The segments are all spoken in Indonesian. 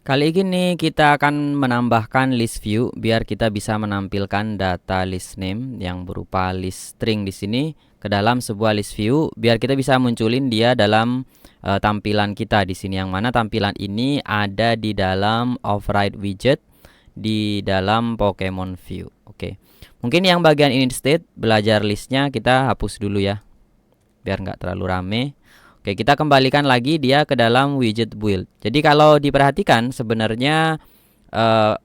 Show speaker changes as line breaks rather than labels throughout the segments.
Kali ini kita akan menambahkan list view biar kita bisa menampilkan data list name yang berupa list string di sini ke dalam sebuah list view biar kita bisa munculin dia dalam tampilan kita di sini, yang mana tampilan ini ada di dalam override widget di dalam Pokemon View. Oke. Mungkin yang bagian instead belajar listnya kita hapus dulu ya biar nggak terlalu rame. Oke, kita kembalikan lagi dia ke dalam widget build. Jadi kalau diperhatikan sebenarnya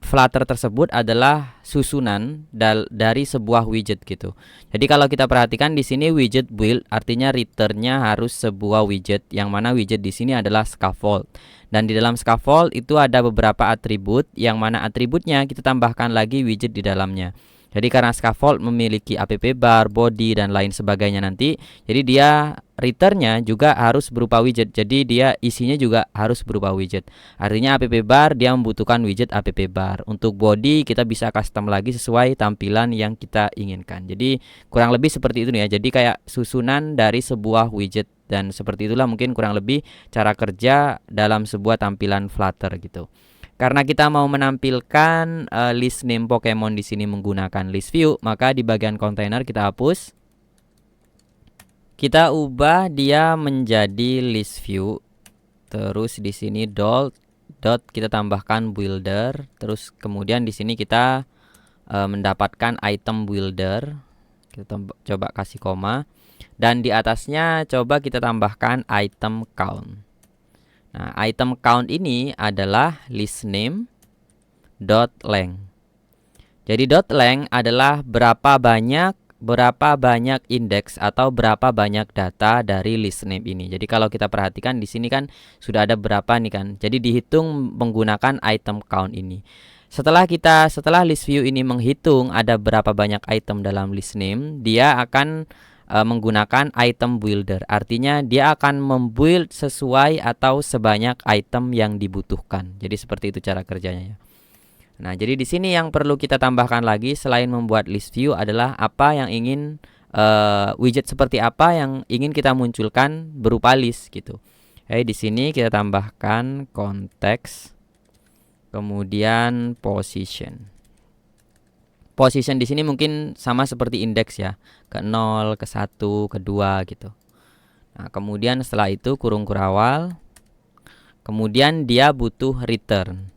Flutter tersebut adalah susunan dari sebuah widget gitu. Jadi kalau kita perhatikan di sini widget build artinya returnnya harus sebuah widget, yang mana widget di sini adalah scaffold. Dan di dalam scaffold itu ada beberapa atribut, yang mana atributnya kita tambahkan lagi widget di dalamnya. Jadi karena scaffold memiliki app bar, body, dan lain sebagainya nanti, jadi dia returnnya juga harus berupa widget. Jadi dia isinya juga harus berupa widget. Artinya app bar dia membutuhkan widget app bar. Untuk body kita bisa custom lagi sesuai tampilan yang kita inginkan. Jadi kurang lebih seperti itu nih ya. Jadi kayak susunan dari sebuah widget, dan seperti itulah mungkin kurang lebih cara kerja dalam sebuah tampilan Flutter gitu. Karena kita mau menampilkan list name Pokemon di sini menggunakan list view, maka di bagian kontainer kita hapus. Kita ubah dia menjadi list view. Terus di sini dot kita tambahkan builder. Terus kemudian di sini kita mendapatkan item builder. Kita coba kasih koma. Dan di atasnya coba kita tambahkan item count. Nah, item count ini adalah list name dot length. Jadi dot length adalah berapa banyak indeks atau berapa banyak data dari list name ini. Jadi kalau kita perhatikan di sini kan sudah ada berapa nih kan. Jadi dihitung menggunakan item count ini. Setelah list view ini menghitung ada berapa banyak item dalam list name, dia akan menggunakan item builder. Artinya dia akan membuild sesuai atau sebanyak item yang dibutuhkan. Jadi seperti itu cara kerjanya ya. Nah, jadi di sini yang perlu kita tambahkan lagi selain membuat list view adalah apa yang ingin widget seperti apa yang ingin kita munculkan berupa list gitu. Di sini kita tambahkan konteks, kemudian position. Position di sini mungkin sama seperti indeks ya, ke 0, ke 1, ke 2 gitu. Nah, kemudian setelah itu kurung kurawal. Kemudian dia butuh return.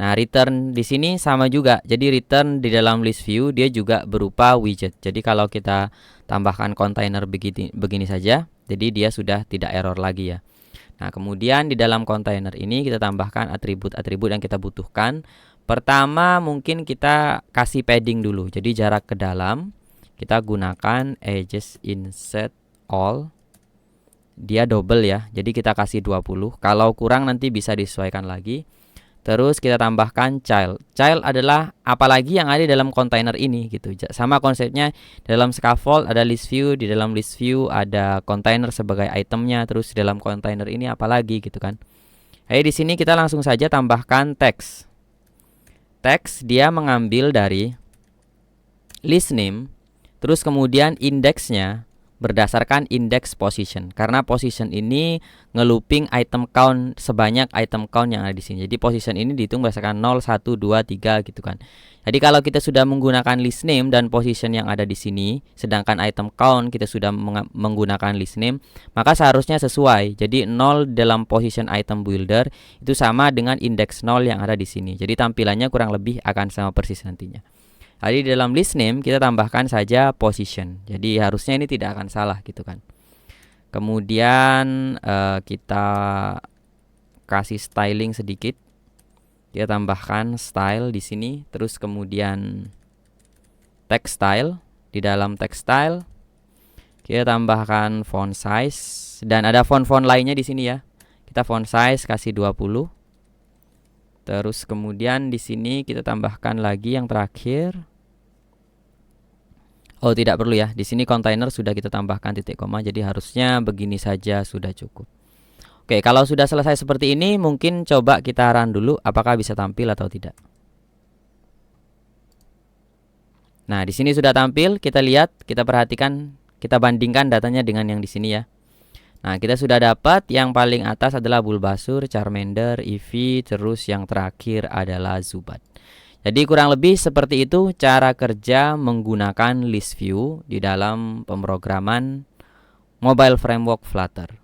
Nah, return di sini sama juga. Jadi return di dalam list view dia juga berupa widget. Jadi kalau kita tambahkan kontainer begini saja, jadi dia sudah tidak error lagi ya. Nah, kemudian di dalam kontainer ini kita tambahkan atribut-atribut yang kita butuhkan. Pertama mungkin kita kasih padding dulu. Jadi jarak ke dalam kita gunakan edges inset all. Dia double ya. Jadi kita kasih 20. Kalau kurang nanti bisa disesuaikan lagi. Terus kita tambahkan child. Child adalah apalagi yang ada di dalam kontainer ini gitu. Sama konsepnya, dalam scaffold ada list view, di dalam list view ada kontainer sebagai itemnya, terus di dalam kontainer ini apalagi gitu kan. Di sini kita langsung saja tambahkan text. Text dia mengambil dari list name, terus kemudian indeksnya berdasarkan index position. Karena position ini ngelooping item count sebanyak item count yang ada di sini. Jadi position ini dihitung berdasarkan 0, 1, 2, 3 gitu kan. Jadi kalau kita sudah menggunakan list name dan position yang ada di sini, sedangkan item count kita sudah menggunakan list name, maka seharusnya sesuai. Jadi 0 dalam position item builder itu sama dengan indeks 0 yang ada di sini. Jadi tampilannya kurang lebih akan sama persis nantinya. Jadi dalam list name kita tambahkan saja position. Jadi harusnya ini tidak akan salah gitu kan. Kemudian kita kasih styling sedikit. Kita tambahkan style di sini, terus kemudian text style. Di dalam text style kita tambahkan font size dan ada font-font lainnya di sini ya. Kita font size kasih 20. Terus kemudian di sini kita tambahkan lagi yang terakhir. Oh, tidak perlu ya. Di sini kontainer sudah kita tambahkan titik koma, jadi harusnya begini saja sudah cukup. Oke, kalau sudah selesai seperti ini, mungkin coba kita run dulu apakah bisa tampil atau tidak. Nah, di sini sudah tampil, kita lihat, kita perhatikan, kita bandingkan datanya dengan yang di sini ya. Nah, kita sudah dapat yang paling atas adalah Bulbasaur, Charmander, Eevee, terus yang terakhir adalah Zubat. Jadi kurang lebih seperti itu cara kerja menggunakan list view di dalam pemrograman mobile framework Flutter.